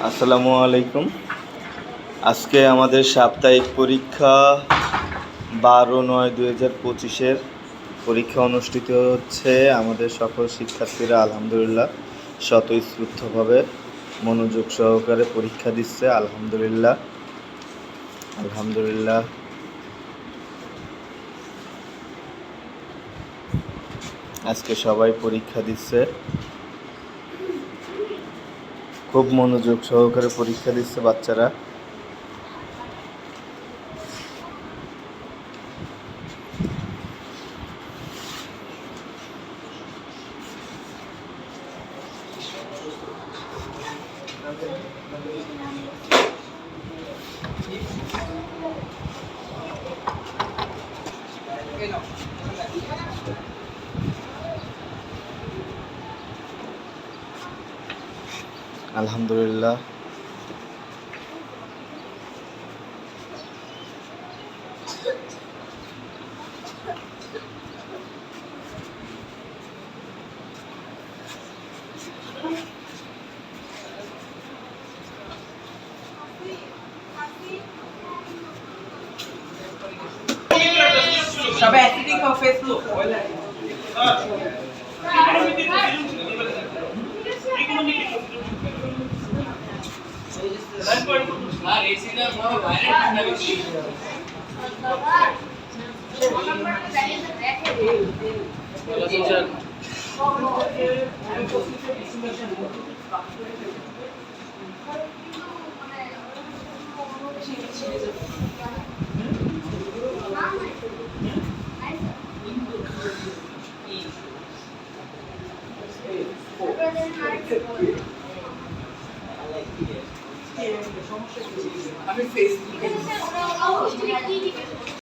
আসসালামু আলাইকুম। আজকে আমাদের সাপ্তাহিক পরীক্ষা 12/9/2025 পরীক্ষা অনুষ্ঠিত হচ্ছে। আমাদের সকল শিক্ষার্থীরা আলহামদুলিল্লাহ স্বতঃস্ফূর্তভাবে মনোযোগ সহকারে পরীক্ষা দিচ্ছে। আলহামদুলিল্লাহ আলহামদুলিল্লাহ। আজকে সবাই পরীক্ষা দিচ্ছে, খুব মনোযোগ সহকারে পরীক্ষা দিচ্ছে বাচ্চারা। আলহামদুলিল্লাহ। সবাই অ্যাথলেটিক অফ ফেসবুক আমি ফেসবুকে